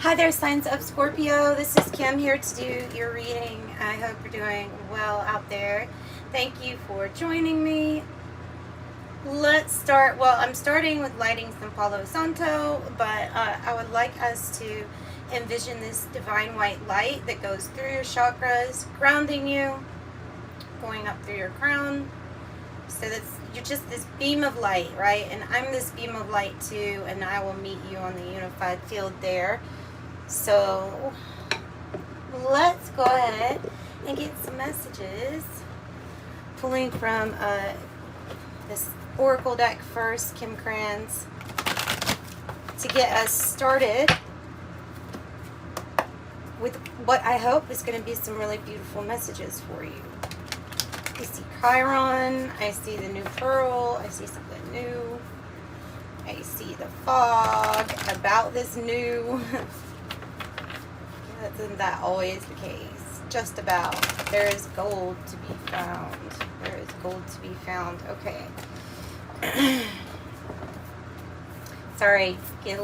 Hi there, signs of Scorpio. This is Kim here to do your reading. I hope you're doing well out there. Thank you for joining me. Let's start. Well, I'm starting with lighting some Palo Santo, but I would like us to envision this divine white light that goes through your chakras, grounding you, going up through your crown. So that's, you're just this beam of light, right? And I'm this beam of light too, and I will meet you on the unified field there. So let's go ahead and get some messages. Pulling from this Oracle deck first, Kim Krans, to get us started with what I hope is going to be some really beautiful messages for you. I see Chiron, I see the new pearl, I see something new, I see the fog about this new. Isn't that always the case? Just about. There is gold to be found. There is gold to be found. Okay. Sorry, get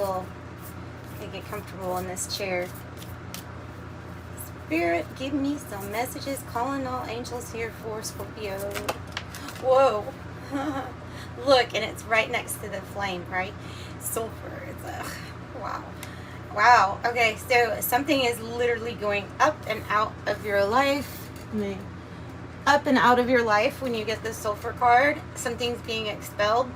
comfortable in this chair. Spirit, give me some messages. Calling all angels here for Scorpio. Whoa. Look, and it's right next to the flame, right? Sulfur. It's wow. Wow. Okay, so something is literally going up and out of your life. Up and out of your life when you get the sulfur card. Something's being expelled.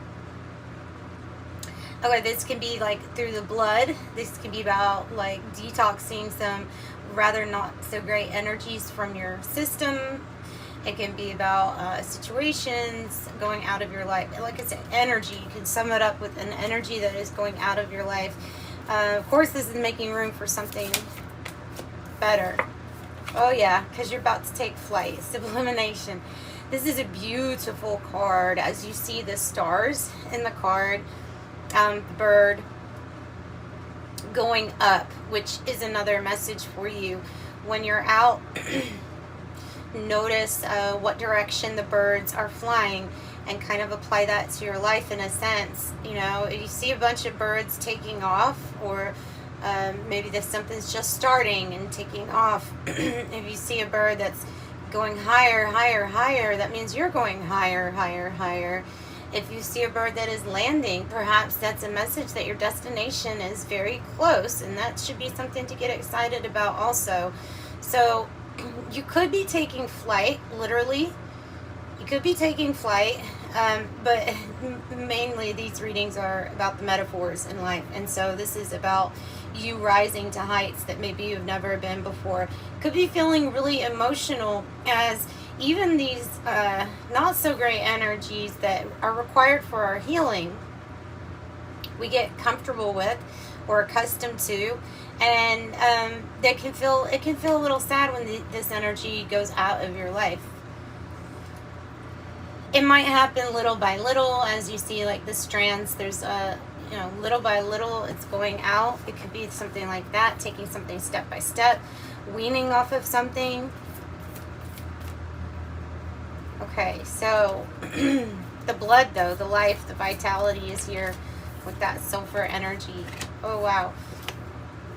Okay, this can be like through the blood. This can be about like detoxing some rather not so great energies from your system. It can be about situations going out of your life. Like I said, energy. You can sum it up with an energy that is going out of your life. Of course, this is making room for something better. Oh yeah, because you're about to take flight. Sublimination. This is a beautiful card. As you see the stars in the card, the bird going up, which is another message for you. When you're out, notice what direction the birds are flying and kind of apply that to your life in a sense. You know, if you see a bunch of birds taking off, or maybe something's just starting and taking off. If you see a bird that's going higher, higher, higher, that means you're going higher, higher, higher. If you see a bird that is landing, perhaps that's a message that your destination is very close, and that should be something to get excited about also. So you could be taking flight, literally. You could be taking flight, but mainly these readings are about the metaphors in life. And so this is about you rising to heights that maybe you've never been before. Could be feeling really emotional, as even these not so great energies that are required for our healing, we get comfortable with or accustomed to, and it can feel a little sad when this energy goes out of your life. It might happen little by little, as you see like the strands. There's little by little it's going out. It could be something like that, taking something step by step, weaning off of something. Okay, so the blood though, the life, the vitality is here with that sulfur energy. Oh wow.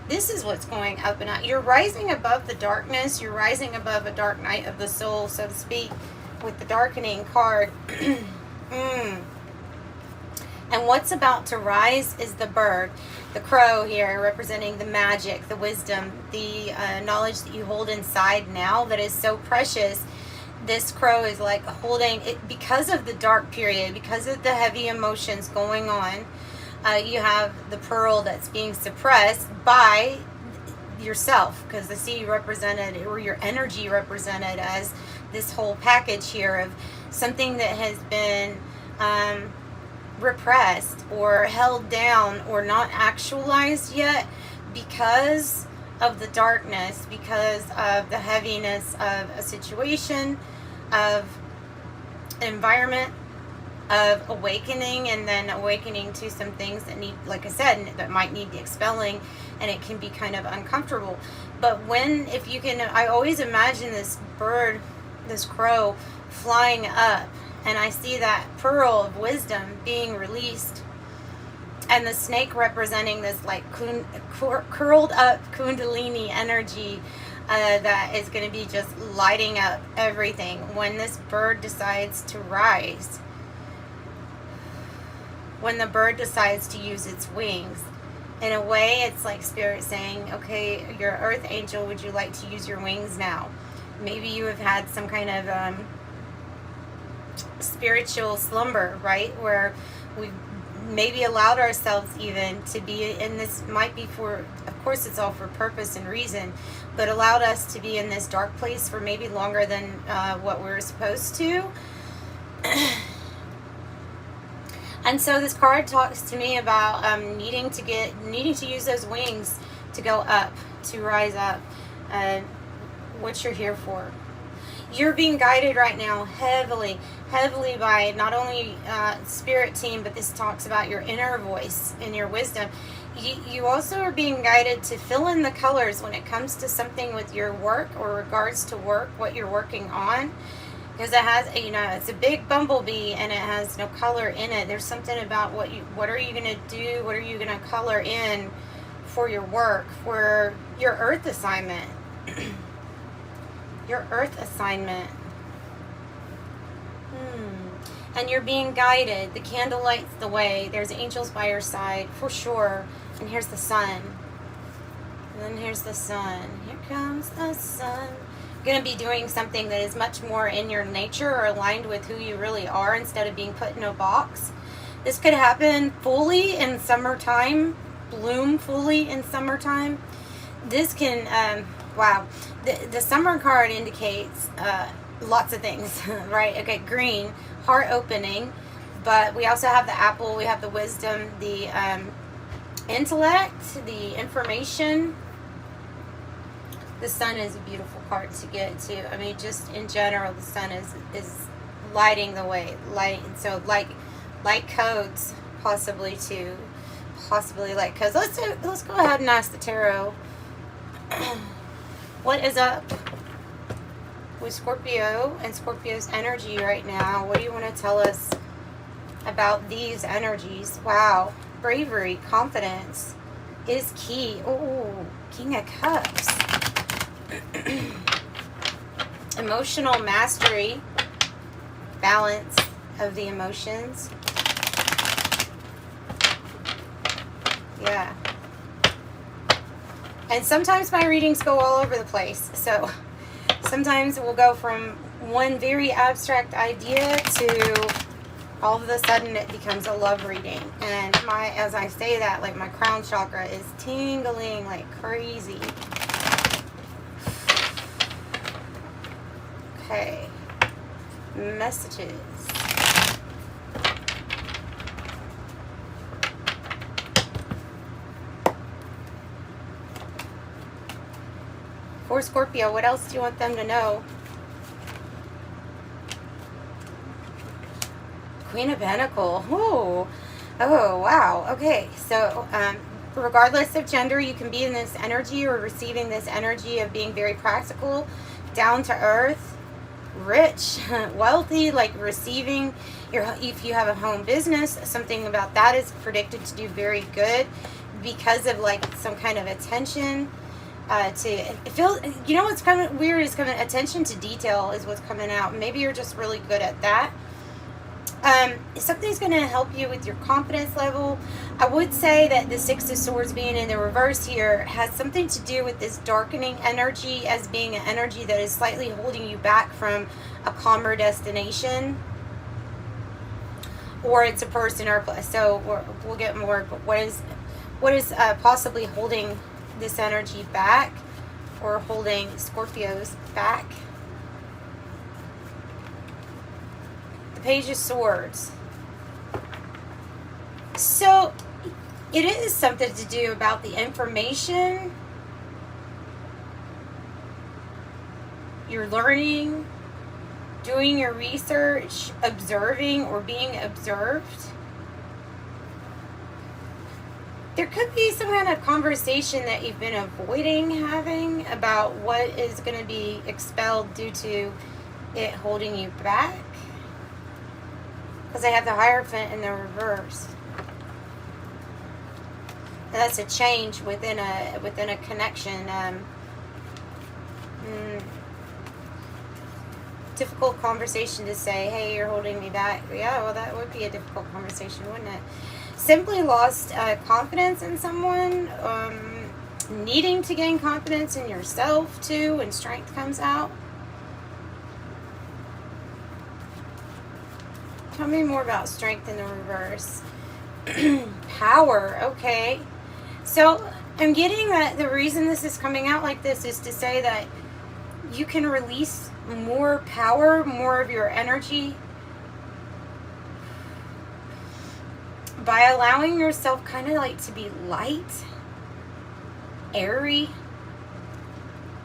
This is what's going up and out. You're rising above the darkness. You're rising above a dark night of the soul, so to speak, with the darkening card. And what's about to rise is the bird, the crow here, representing the magic, the wisdom, the knowledge that you hold inside now that is so precious. This crow is like holding it because of the dark period, because of the heavy emotions going on. You have the pearl that's being suppressed by yourself, because the sea represented, or your energy represented, as this whole package here of something that has been repressed or held down or not actualized yet because of the darkness, because of the heaviness of a situation, of an environment, of awakening, and then awakening to some things that need, like I said, that might need the expelling, and it can be kind of uncomfortable. But if you can, I always imagine this bird, this crow, flying up, and I see that pearl of wisdom being released, and the snake representing this like curled up kundalini energy that is going to be just lighting up everything when this bird decides to rise. When the bird decides to use its wings. In a way, it's like Spirit saying, okay, your earth angel, would you like to use your wings now? Maybe you have had some kind of spiritual slumber, right? Where we've maybe allowed ourselves even to be in this, might be for, of course it's all for purpose and reason, but allowed us to be in this dark place for maybe longer than what we were supposed to. And so this card talks to me about needing to use those wings to go up, to rise up, what you're here for. You're being guided right now heavily by not only spirit team, but this talks about your inner voice and your wisdom. You also are being guided to fill in the colors when it comes to something with your work or regards to work, what you're working on. Because it has, it's a big bumblebee and it has no color in it. There's something about what are you going to do? What are you going to color in for your work, for your earth assignment? Your earth assignment. And you're being guided. The candle lights the way. There's angels by your side, for sure. And here's the sun. And then here's the sun. Here comes the sun. Going to be doing something that is much more in your nature or aligned with who you really are instead of being put in a box. This could happen fully in summertime, bloom fully in summertime. This can, wow, the summer card indicates lots of things, right? Okay, green, heart opening, but we also have the apple, we have the wisdom, the intellect, the information. The sun is a beautiful card to get to. I mean, just in general, the sun is lighting the way. So light codes, possibly too. Possibly light codes. Let's go ahead and ask the tarot. What is up with Scorpio and Scorpio's energy right now? What do you want to tell us about these energies? Wow. Bravery, confidence is key. Oh, King of Cups. Emotional mastery, balance of the emotions. Yeah. And sometimes my readings go all over the place. So sometimes we'll go from one very abstract idea to all of a sudden it becomes a love reading. And as I say that, like my crown chakra is tingling like crazy. Okay, messages. For Scorpio, what else do you want them to know? Queen of Pentacles. Oh, wow. Okay, so regardless of gender, you can be in this energy or receiving this energy of being very practical, down to earth, rich, wealthy, like receiving if you have a home business, something about that is predicted to do very good because of like some kind of attention what's coming weird is coming attention to detail is what's coming out. Maybe you're just really good at that. Something's going to help you with your confidence level. I would say that the Six of Swords being in the reverse here has something to do with this darkening energy as being an energy that is slightly holding you back from a calmer destination. Or it's a person or a place. So we'll get more. But what is possibly holding this energy back or holding Scorpios back? Page of Swords. So it is something to do about the information you're learning, doing your research, observing or being observed. There could be some kind of conversation that you've been avoiding having about what is going to be expelled due to it holding you back. Because I have the Hierophant in the reverse. And that's a change within a connection. Difficult conversation to say, hey, you're holding me back. Yeah, well, that would be a difficult conversation, wouldn't it? Simply lost confidence in someone, needing to gain confidence in yourself too, and strength comes out. Tell me more about strength in the reverse. Power, okay. So I'm getting that the reason this is coming out like this is to say that you can release more power, more of your energy by allowing yourself kind of like to be light, airy,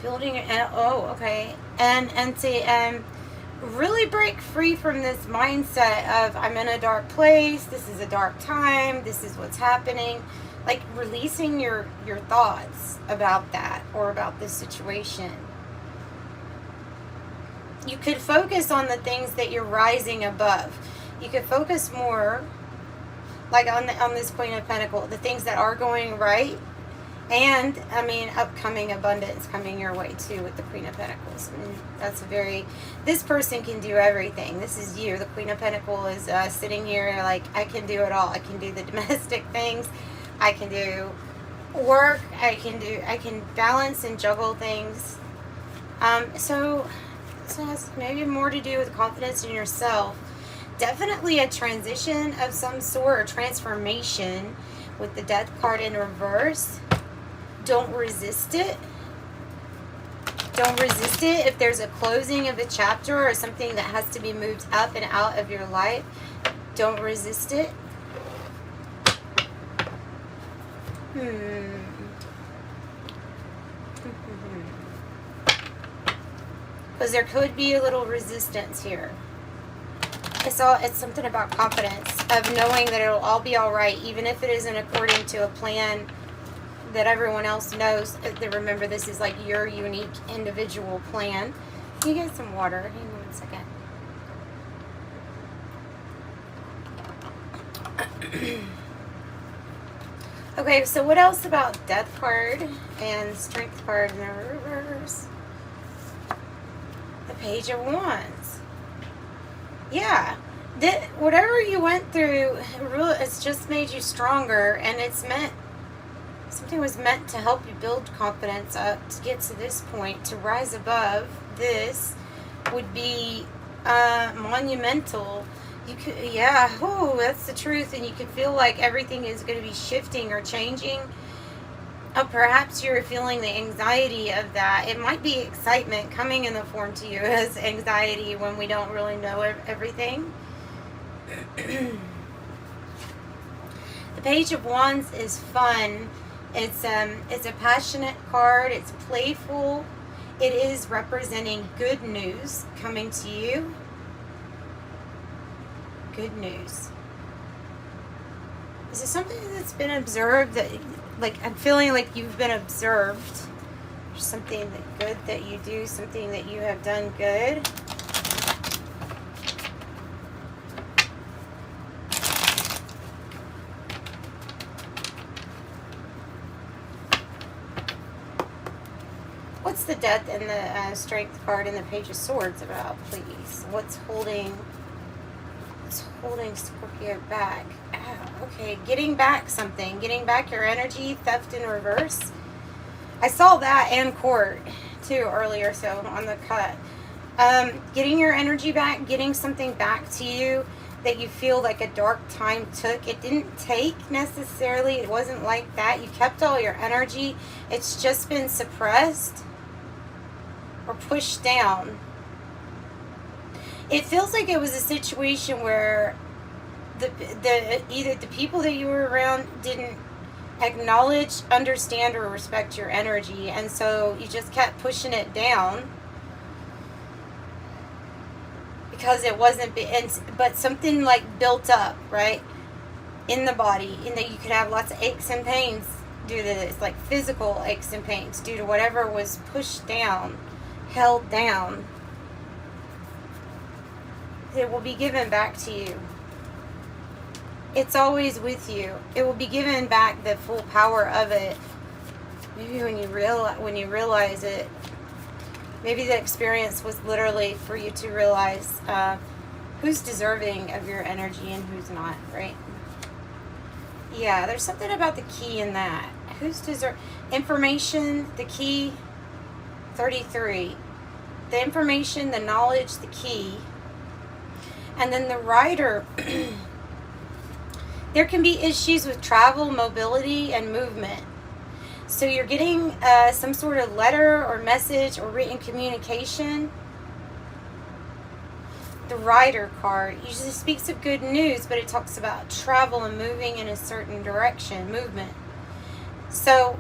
building and to really break free from this mindset of I'm in a dark place, this is a dark time, this is what's happening. Like releasing your thoughts about that or about this situation. You could focus on the things that you're rising above. You could focus more, like on this Queen of Pentacles, the things that are going right, and I mean upcoming abundance coming your way too with the Queen of Pentacles. And that's this person can do everything. This is you. The Queen of Pentacles is sitting here like, I can do it all. I can do the domestic things. I can do work. I can balance and juggle things. So it has maybe more to do with confidence in yourself. Definitely a transition of some sort or transformation with the Death card in reverse. Don't resist it. Don't resist it. If there's a closing of a chapter or something that has to be moved up and out of your life, don't resist it. Because there could be a little resistance here. It's something about confidence, of knowing that it'll all be all right, even if it isn't according to a plan that everyone else knows. Remember, this is like your unique individual plan. Can you get some water? Hang on 1 second. Okay, so what else about Death card and Strength card in the reverse? The Page of Wands. Yeah, whatever you went through, it's just made you stronger, and something was meant to help you build confidence up to get to this point. To rise above this would be monumental. That's the truth. And you could feel like everything is going to be shifting or changing. Perhaps you're feeling the anxiety of that. It might be excitement coming in the form to you as anxiety when we don't really know everything. The Page of Wands is fun. It's a passionate card. It's playful. It is representing good news coming to you. Good news. Is it something that's been observed that, like, I'm feeling like you've been observed? Or something good that you do, something that you have done good. What's the Death and the Strength card and the Page of Swords about, please? What's holding Scorpio back? Okay, getting back something. Getting back your energy. Theft in reverse. I saw that and Court too earlier, so on the cut. Getting your energy back. Getting something back to you that you feel like a dark time took. It didn't take necessarily. It wasn't like that. You kept all your energy. It's just been suppressed or pushed down. It feels like it was a situation where either the people that you were around didn't acknowledge, understand, or respect your energy, and so you just kept pushing it down because it wasn't. But something like built up, right, in the body, and that you could have lots of aches and pains due to this, like physical aches and pains due to whatever was pushed down, held down. It will be given back to you. It's always with you. It will be given back, the full power of it. Maybe when you realize it. Maybe the experience was literally for you to realize who's deserving of your energy and who's not, right? Yeah, there's something about the key in that. Who's information, the key, 33. The information, the knowledge, the key. And then the rider, there can be issues with travel, mobility, and movement. So you're getting some sort of letter or message or written communication. The Rider card usually speaks of good news, but it talks about travel and moving in a certain direction, movement. So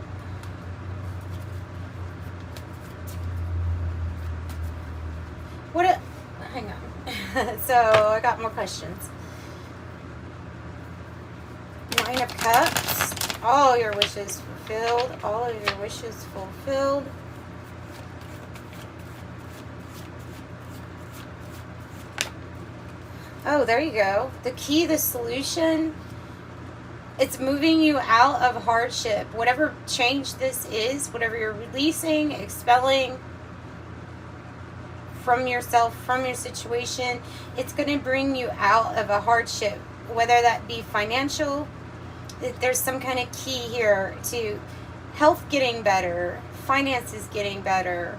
hang on. So I got more questions. Nine of Cups. All your wishes fulfilled. All of your wishes fulfilled. Oh, there you go. The key, the solution. It's moving you out of hardship. Whatever change this is, whatever you're releasing, expelling from yourself, from your situation, it's going to bring you out of a hardship. Whether that be financial, there's some kind of key here to health getting better, finances getting better,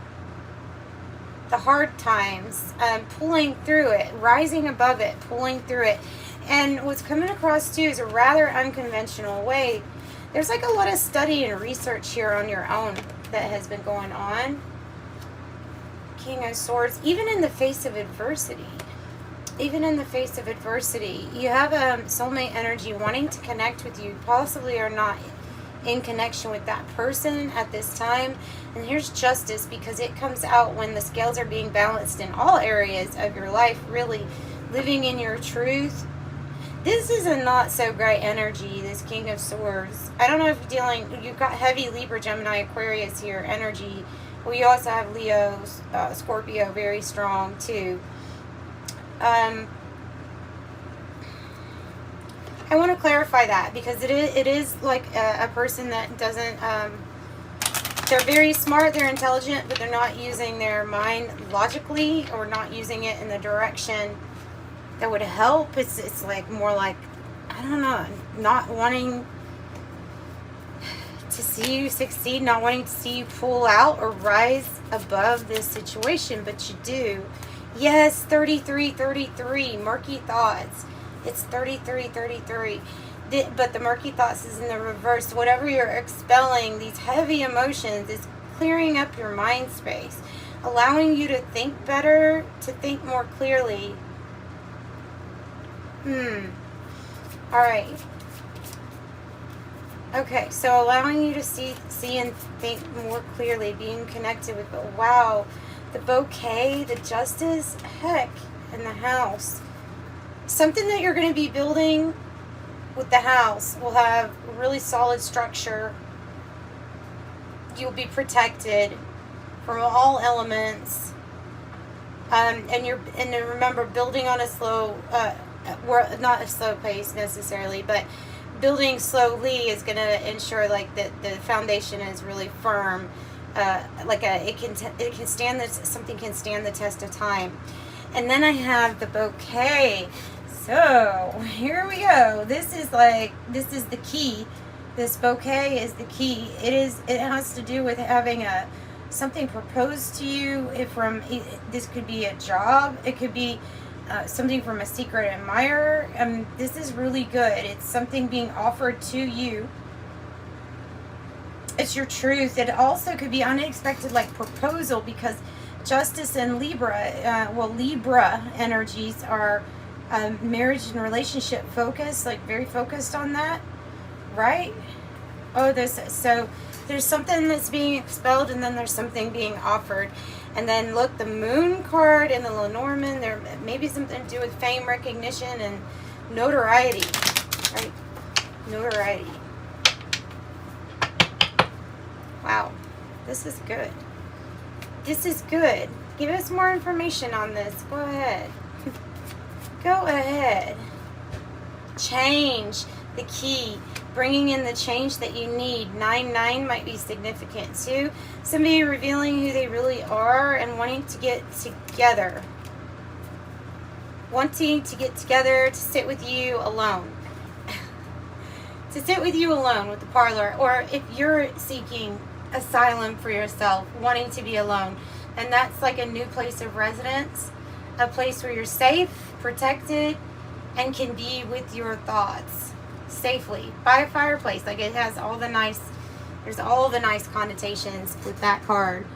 the hard times, pulling through it, rising above it, pulling through it. And what's coming across too is a rather unconventional way. There's like a lot of study and research here on your own that has been going on. King of Swords, even in the face of adversity. Even in the face of adversity, you have soulmate energy wanting to connect with you, possibly are not in connection with that person at this time. And here's justice, because it comes out when the scales are being balanced in all areas of your life, really living in your truth. This is a not so great energy, this King of Swords. I don't know if you've got heavy Libra, Gemini, Aquarius here, energy. Well, you also have Leo, Scorpio, very strong too. I want to clarify that, because it is like a person that doesn't, they're very smart, they're intelligent, but they're not using their mind logically, or not using it in the direction that would help. It's like more like, I don't know, not wanting to see you succeed, not wanting to see you pull out or rise above this situation, but you do. Yes, 33, murky thoughts. It's 33. But the murky thoughts is in the reverse. Whatever you're expelling, these heavy emotions, is clearing up your mind space, allowing you to think better, to think more clearly. All right. Okay, so allowing you to see and think more clearly, being connected with, but wow, the bouquet, the justice, heck, in the house. Something that you're going to be building with the house will have really solid structure. You'll be protected from all elements. And remember, building on a slow, not a slow pace necessarily, but building slowly is going to ensure like that the foundation is really firm. Something can stand the test of time. And then I have the bouquet. So here we go. This is the key. This bouquet is the key. It has to do with having something proposed to you. This could be a job. It could be something from a secret admirer. This is really good. It's something being offered to you. It's your truth. It also could be unexpected, like proposal, because Justice and Libra, Libra energies are marriage and relationship focused, like very focused on that, right? Oh, so there's something that's being expelled, and then there's something being offered. And then look, the Moon card and the Lenormand, there may be something to do with fame, recognition, and notoriety, right? Notoriety. Wow, this is good. This is good. Give us more information on this. Go ahead. Go ahead. Change, the key. Bringing in the change that you need. 9-9 might be significant too. Somebody revealing who they really are and wanting to get together. Wanting to get together to sit with you alone. To sit with you alone with the parlor. Or if you're seeking asylum for yourself, wanting to be alone. And that's like a new place of residence. A place where you're safe, protected, and can be with your thoughts safely by a fireplace. Like it has all the nice, there's all the nice connotations with that card.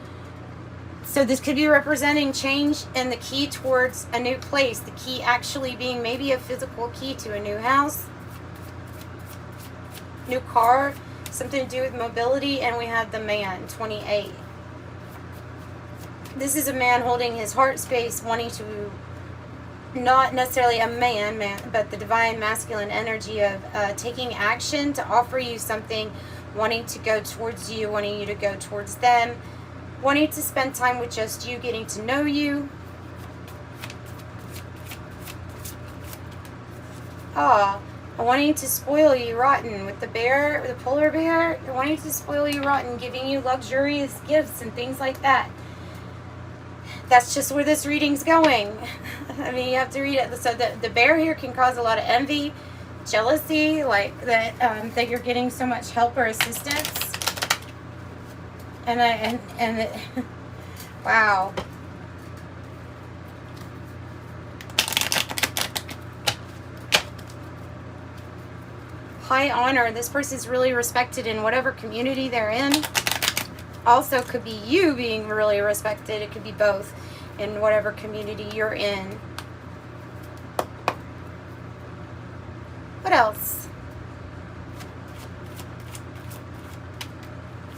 So this could be representing change and the key towards a new place. The key actually being maybe a physical key to a new house, new car, something to do with mobility. And we have the man, 28. This is a man holding his heart space, wanting to, not necessarily a man, but the divine masculine energy of taking action to offer you something, wanting to go towards you, wanting you to go towards them, wanting to spend time with just you, getting to know you. Wanting to spoil you rotten with the bear, the polar bear, wanting to spoil you rotten, giving you luxurious gifts and things like that. That's just where this reading's going. I mean, you have to read it. So the bear here can cause a lot of envy, jealousy, like that that you're getting so much help or assistance. Wow. High honor. This person's really respected in whatever community they're in. Also could be you being really respected. It could be both in whatever community you're in. What else?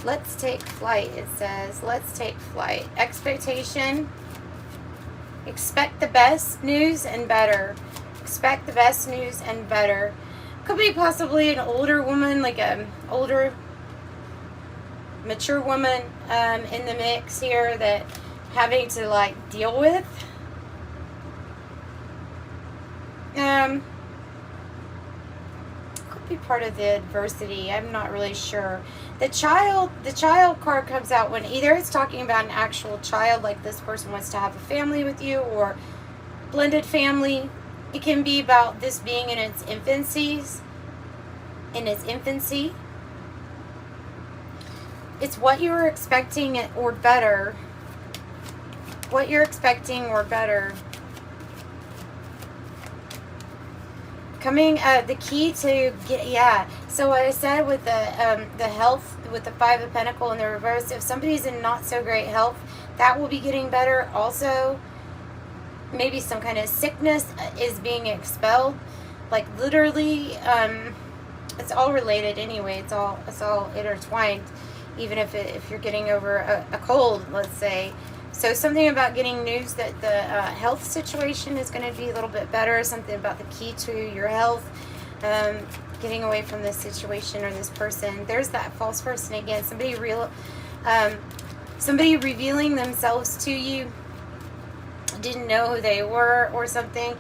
Let's take flight, it says. Let's take flight. Expectation. Expect the best news and better. Expect the best news and better. Could be possibly an older woman, like an older mature woman in the mix here that having to like deal with. Could be part of the adversity. I'm not really sure. The child card comes out when either it's talking about an actual child, like this person wants to have a family with you, or blended family. It can be about this being in its infancy. It's what you were expecting or better. What you're expecting or better. Coming, the key to get, yeah. So what I said with the health, with the Five of Pentacles in the reverse, if somebody's in not so great health, that will be getting better. Also, maybe some kind of sickness is being expelled. Like literally, it's all related anyway. It's all intertwined. Even if you're getting over a cold, let's say. So something about getting news that the health situation is going to be a little bit better. Something about the key to your health. Getting away from this situation or this person. There's that false person again. Somebody revealing themselves to you. Didn't know who they were or something.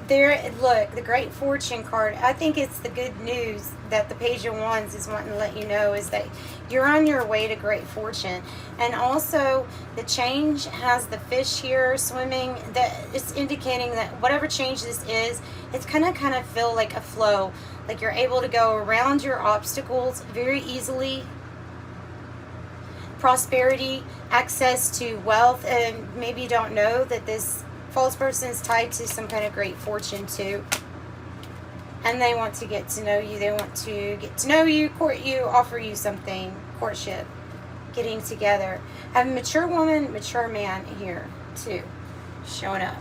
There, look, the Great Fortune card. I think it's the good news that the Page of Wands is wanting to let you know is that you're on your way to great fortune. And also, the change has the fish here swimming. That it's indicating that whatever change this is, it's kind of feel like a flow. Like you're able to go around your obstacles very easily. Prosperity, access to wealth, and maybe you don't know that this false person is tied to some kind of great fortune too. And they want to get to know you. They want to get to know you, court you, offer you something. Courtship. Getting together. I have a mature woman, mature man here too. Showing up.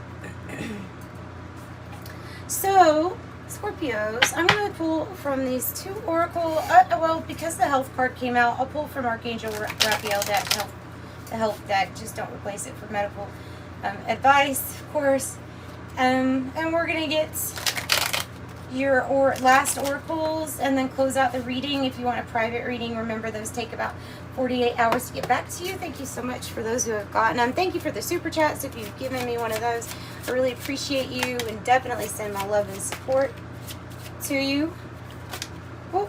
So, Scorpios, I'm going to pull from these two oracle. Well, because the health card came out, I'll pull from Archangel Raphael deck, the health deck. Just don't replace it for medical advice, of course. And we're going to get your last oracles and then close out the reading. If you want a private reading, remember those take about 48 hours to get back to you. Thank you so much for those who have gotten them. Thank you for the super chats if you've given me one of those. I really appreciate you, and definitely send my love and support. to you. Oh.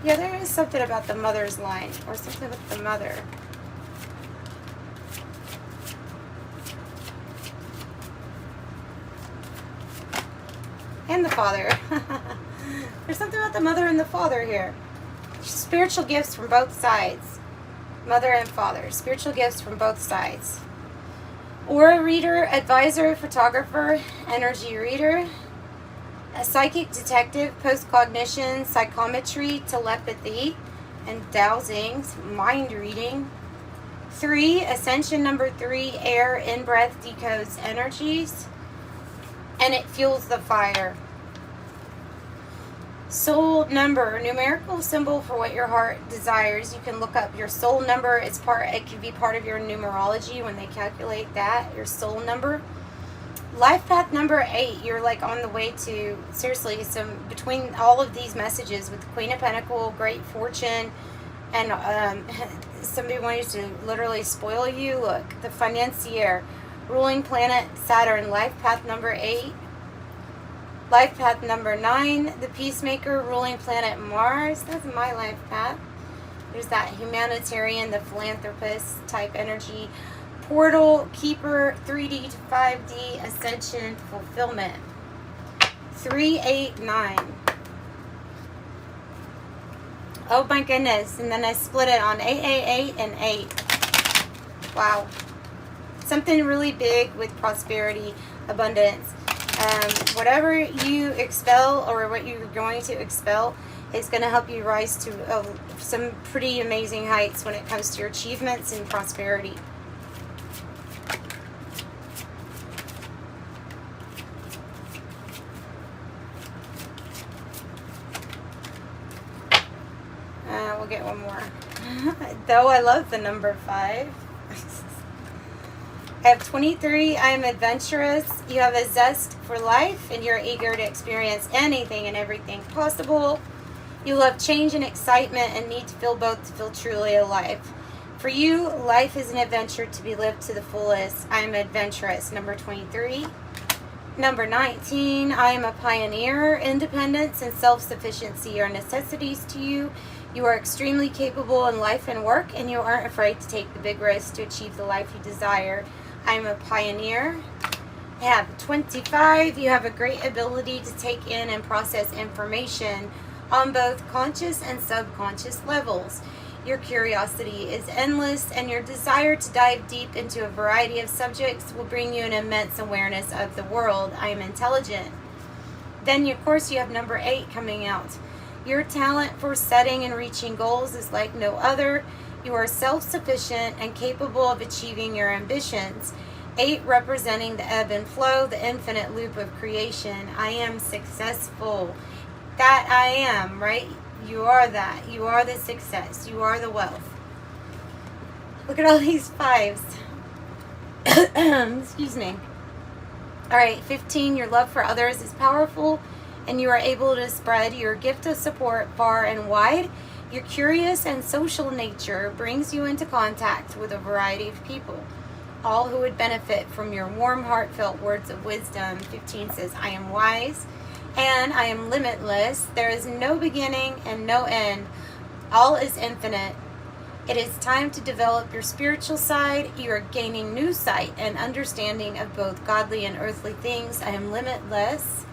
Yeah, there is something about the mother's line, or something with the mother. And the father. There's something about the mother and the father here. Spiritual gifts from both sides. Mother and father. Spiritual gifts from both sides. Aura reader, advisor, photographer, energy reader, a psychic detective, post-cognition, psychometry, telepathy, and dowsing, mind reading. 3, ascension number 3, air, in-breath decodes energies, and it fuels the fire. Soul number, numerical symbol for what your heart desires. You can look up your soul number. It can be part of your numerology when they calculate that, your soul number. Life path number 8, you're like on the way to, seriously, between all of these messages with the Queen of Pentacles, Great Fortune, and somebody wanted to literally spoil you. Look, the Financier, ruling planet Saturn, life path number 8. Life path number 9, the Peacemaker, ruling planet Mars. That's my life path. There's that humanitarian, the philanthropist type energy. Portal, Keeper, 3D to 5D, Ascension, Fulfillment. 3, 8, 9. Oh my goodness. And then I split it on 8, 8, 8, and 8. Wow. Something really big with prosperity, abundance. Whatever you expel, or what you're going to expel, is going to help you rise to some pretty amazing heights when it comes to your achievements and prosperity. We'll get one more. Though I love the number 5. I have 23. I am adventurous. You have a zest for life, and you're eager to experience anything and everything possible. You love change and excitement, and need to feel both to feel truly alive. For you, life is an adventure to be lived to the fullest. I am adventurous. Number 23. Number 19. I am a pioneer. Independence and self-sufficiency are necessities to you. You are extremely capable in life and work, and you aren't afraid to take the big risks to achieve the life you desire. I'm a pioneer. I have 25. You have a great ability to take in and process information on both conscious and subconscious levels. Your curiosity is endless, and your desire to dive deep into a variety of subjects will bring you an immense awareness of the world. I am intelligent. Then, of course, you have number 8 coming out. Your talent for setting and reaching goals is like no other. You are self-sufficient and capable of achieving your ambitions. 8 representing the ebb and flow, the infinite loop of creation. I am successful. That I am, right? You are that. You are the success. You are the wealth. Look at all these 5s. Excuse me. All right, 15. Your love for others is powerful, and you are able to spread your gift of support far and wide. Your curious and social nature brings you into contact with a variety of people, all who would benefit from your warm, heartfelt words of wisdom. 15 says, I am wise and I am limitless. There is no beginning and no end. All is infinite. It is time to develop your spiritual side. You are gaining new sight and understanding of both godly and earthly things. I am limitless.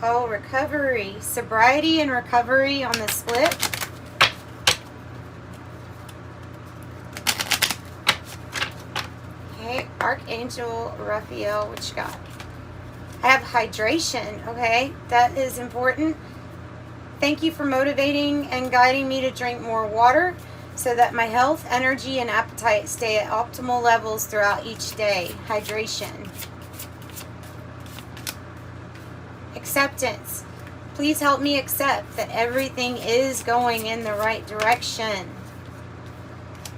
Oh, recovery. Sobriety and recovery on the split. Okay, Archangel Raphael, what you got? I have hydration, okay? That is important. Thank you for motivating and guiding me to drink more water so that my health, energy, and appetite stay at optimal levels throughout each day. Hydration. Acceptance. Please help me accept that everything is going in the right direction.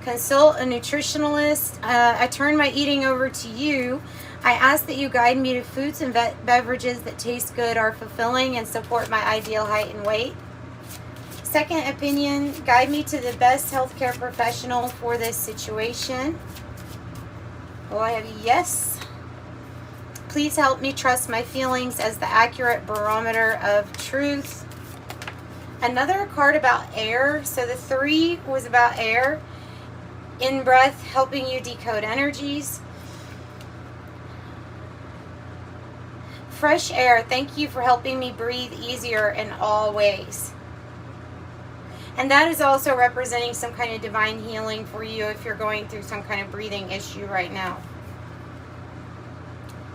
Consult a nutritionalist. I turn my eating over to you. I ask that you guide me to foods and beverages that taste good, are fulfilling, and support my ideal height and weight. Second opinion. Guide me to the best healthcare professional for this situation. Oh, I have yes. Please help me trust my feelings as the accurate barometer of truth. Another card about air. So the 3 was about air. In breath, helping you decode energies. Fresh air, thank you for helping me breathe easier in all ways. And that is also representing some kind of divine healing for you if you're going through some kind of breathing issue right now.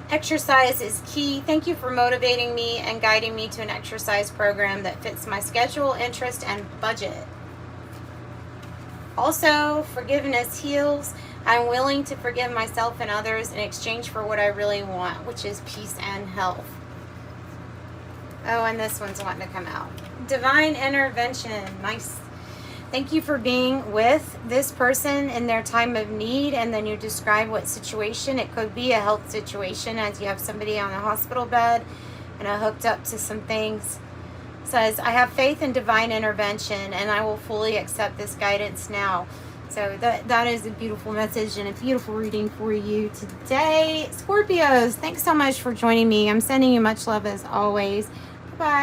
Exercise is key. Thank you for motivating me and guiding me to an exercise program that fits my schedule, interest, and budget. Also, forgiveness heals. I'm willing to forgive myself and others in exchange for what I really want, which is peace and health. Oh, and this one's wanting to come out. Divine intervention. Nice. Thank you for being with this person in their time of need, and then you describe what situation. It could be a health situation as you have somebody on a hospital bed and hooked up to some things. It says, I have faith in divine intervention and I will fully accept this guidance now. So that is a beautiful message and a beautiful reading for you today. Scorpios, thanks so much for joining me. I'm sending you much love as always. Bye-bye.